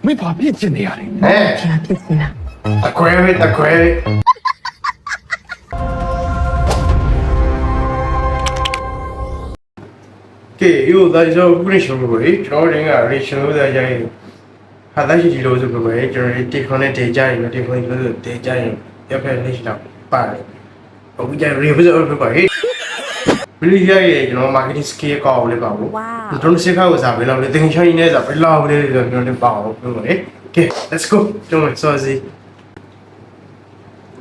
没把别进来呀？哎，别进来。大块的，大块的。给有的时候不能修过，主要人啊，人修的家里，还那些地路是不过，就是地方的地家人，地方就是地家人，要不然那些那办的，我家人不是不过，不是家里就marketing skill 高的高，你从谁开始咋不了？你等一下人家咋不老的就那包，不过，OK，let's go，中文说是。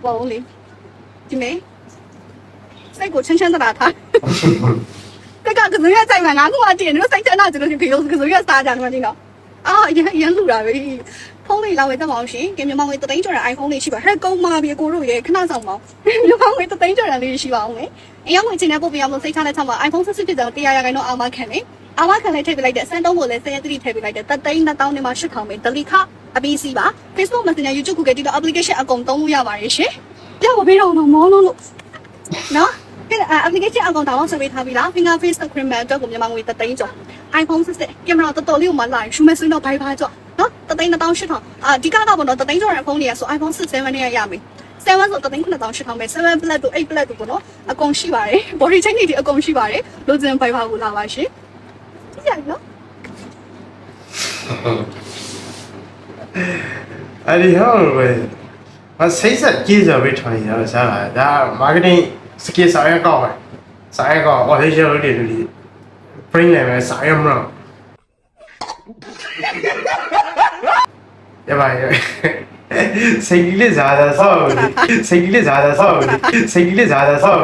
哇，你，姐妹，晒过撑撑的邋遢。这个人家在买俺我姐，你说晒成那这个就可以，可是要啥家的嘛，这个啊，也录了喂。风里老为的毛线，给你妈为的等着人 iPhone 里去吧，还狗妈别过路也看那上毛，你妈为的等着人里去吧，喂。因為今年不必要攞四叉嚟參話 iPhone 14就တရား嘅攞阿媽看咧，阿媽看嚟睇俾你哋，3到冇嚟4啲睇俾你哋，特定那到你媽市場咪特例卡阿 BC 吧 ，Facebook 咪成日 YouTube 嘅啲 application 阿共都有埋嘅先，因為我俾我攞冇攞，နော်，跟住application 阿共大王設備睇俾啦，邊個 Facebook 佢咪咗咁樣會特定咗 iPhone 14，咁然後得到了冇嚟，數咪算到排咗，နော်，特定那到市場啊，啲家家冇特定咗 iPhone 嚟，所以 iPhone 14呢嘢入面。7ဆိုတသိန်း9000ရှိထောင်ပဲ7 black တို့8 black တို့ပေါ့နော်အကုန်ရှိပါတယ် body chain တွေအကုန်ရှိပါတယ်လိုချင်ပိုက်ပါဘူးလာပါရှင်ကြည့်ရနော်အဲ့ဒီဟောပဲအစိတ်ဆက်ကြီးစားပြီးထောင်ရတာစားတာဒါ marketing skill စာရကောက်ပဲစာရကောက် official တွေလူတွေ print လည်းပဲစာရမလို့ရပါရဲ့စိတ်ကြီးလေးစားတာဆောက်စိတ်ကြီးလေးစားတာဆောက်စိတ်ကြီးလေးစားတာဆောက်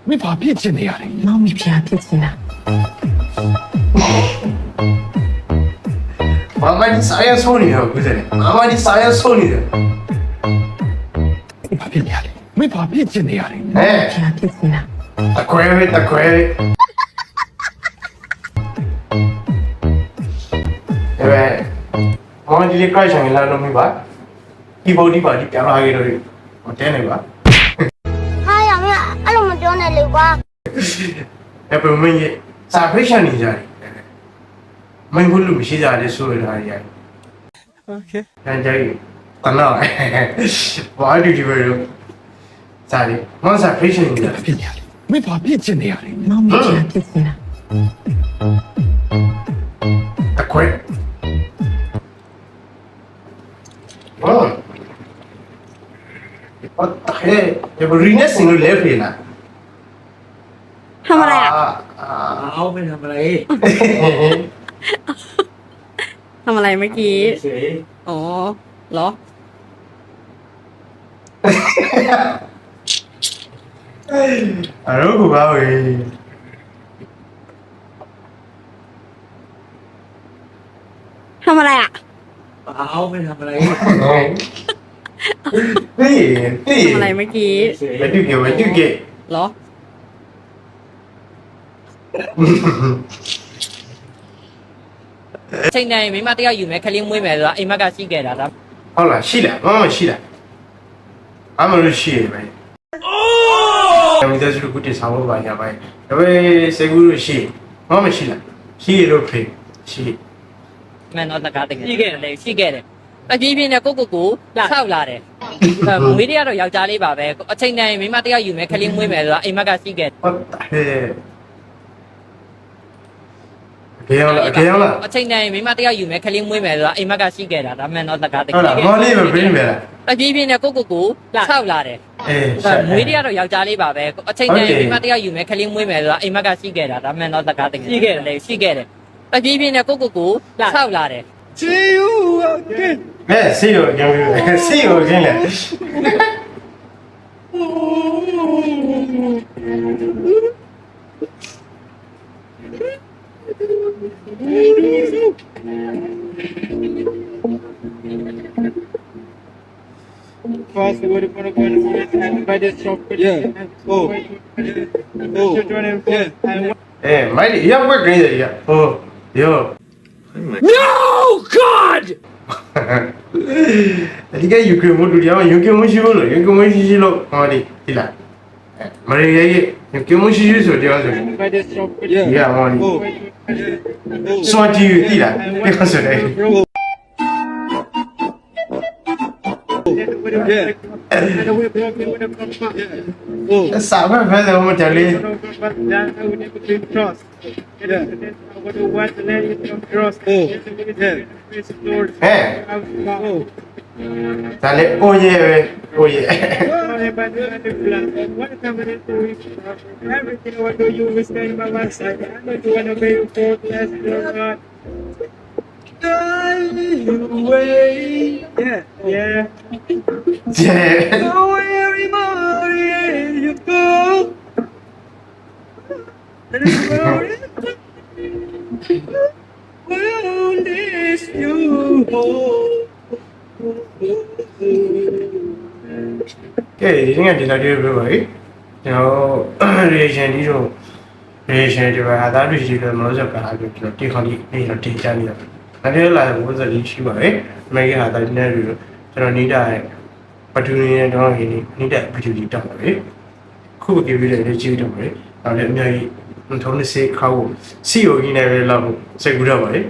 没把别进来呀？猫咪别进来。妈妈你啥样说你啊？不是妈妈你啥样说你的？没把别进来，没把别进来呀？哎，别进来。大块的，大块的。对，我们这里改成了弄明白，一包一包的变化给了，我点那个。他有没有？俺怎么叫那里瓜？要不我们也咋会想你家的？没会录西家的所有的家。OK。人家有，当然，我这里边有咋的？我咋会想你家？别进来，没把别进来呀？猫咪别进来。大块。我大概要不人家生了来回了。ทำอะไรอ่ะ เอาไปทำอะไร ทำอะไรเมื่อกี้ เฉย อ๋อเหรอ 啊，如果把喂， ทำอะไรอ่ะ เอาไปทำอะไร 对对， ทำอะไรเมื่อกี้ เฉย 我就给我就给， เหรอ ချိန်တိုင်းမိမတယောက်ယူမယ်ခလင်းမွေးမယ်ဆိုတာအိမ်မက်ကရှိခဲ့တာဒါ好了，洗了，妈妈洗了，俺们都洗了呗。咱们在这里估计差不多吧，下呗，要不谁估计洗，妈妈洗了，洗了赔，洗。 မှန်တော့တကားတကယ်ရှိခဲ့တယ်ရှိခဲ့တယ်အပြင်းပြင်းနဲ့ကိုဆောက်လာတယ်မွေးတွေကတော့ယောက်ျားလေးပါပဲအချိန်တိုင်းမိမတယောက်ယူမယ်ခလင်းမွေးမယ်ဆိုတာအိမ်မက်ကရှိခဲ့တယ် 我大爷，给样了，给样了。 အချိန်တိုင်းမိမတယောက်ယူမယ်ခလင်းမွေးမယ်ဆိုတာအိမ်မက်ကရှိခဲ့တာဒါမှန်တော့တကားတကယ် 好了，我那边赔没了。 အပြင်းပြင်းနဲ့ကိုဆောက်လာတယ် 哎， မွေးတွေကတော့ယောက်ျားလေးပါပဲအချိန်တိုင်းမိမတယောက်ယူမယ်ခလင်းမွေးမယ်ဆိုတာအိမ်မက်ကရှိခဲ့တာဒါမှန်တော့တကားတကယ်ရှိခဲ့တယ်ရှိခဲ့တယ်အပြင်းပြင်းနဲ့ကိုဆောက်လာတယ် 哎，谁有讲的？谁有讲的？ First, we're going to go and buy this chocolate. Yeah. Oh. Yeah. 哎，买的也不跟人家哦，有。 No God！你看有给我录的，有给我洗过了，有给我洗了，好的，对了。မရေရဲ့ကင်းမရှိရှိဆိုတရားဆို By the shop. ဒီက Yeah. မော်လီ Oh. စောကြီးတိလားပြောဆိုတယ် Yeah. And we broke me with a pump. Yeah. Oh. စာပဲဖဲတယ်မတယ်လေ Cross. Yeah. I would want to let you come cross. Oh. Yeah. ဟဲ့ Oh. ဒါလေအိုးရဲ့ပဲအိုးရဲ့ What company do we everything what do you will stand by my side? I know you wanna be for bless your God. Away. Yeah, yeah. ကျဲ Wherever you go. Will this you hold? ကဲဒီနေ့ကဒီလောက်ပြောပါပြီကျွန်တော် reaction ဒီတော့ reaction ဒီပါအသားတွေရှိတယ်မလို့ဆိုကားပြီးကျွန်တော်တီခွန်ဒီနေတော့တင်ချနေတယ်ဒါပြောလာတဲ့ဝဇ္ဇလီရှိပါတယ်အမေကဟာတာဒီနေ့ပြီးတော့ကျွန်တော်နေတာရဲ့ပထူနေတော့ဟင်းနေတဲ့ဗီဒီယိုကြီးတောက်ပါပြီခုကြည့်ပြီးတဲ့ကြည့်တော့ပါတယ်ဒါလည်းအများကြီးထုံးနေစေခေါက်စီယိုကြီးနဲ့ပဲလောက်စိတ်ကူးတော့ပါတယ်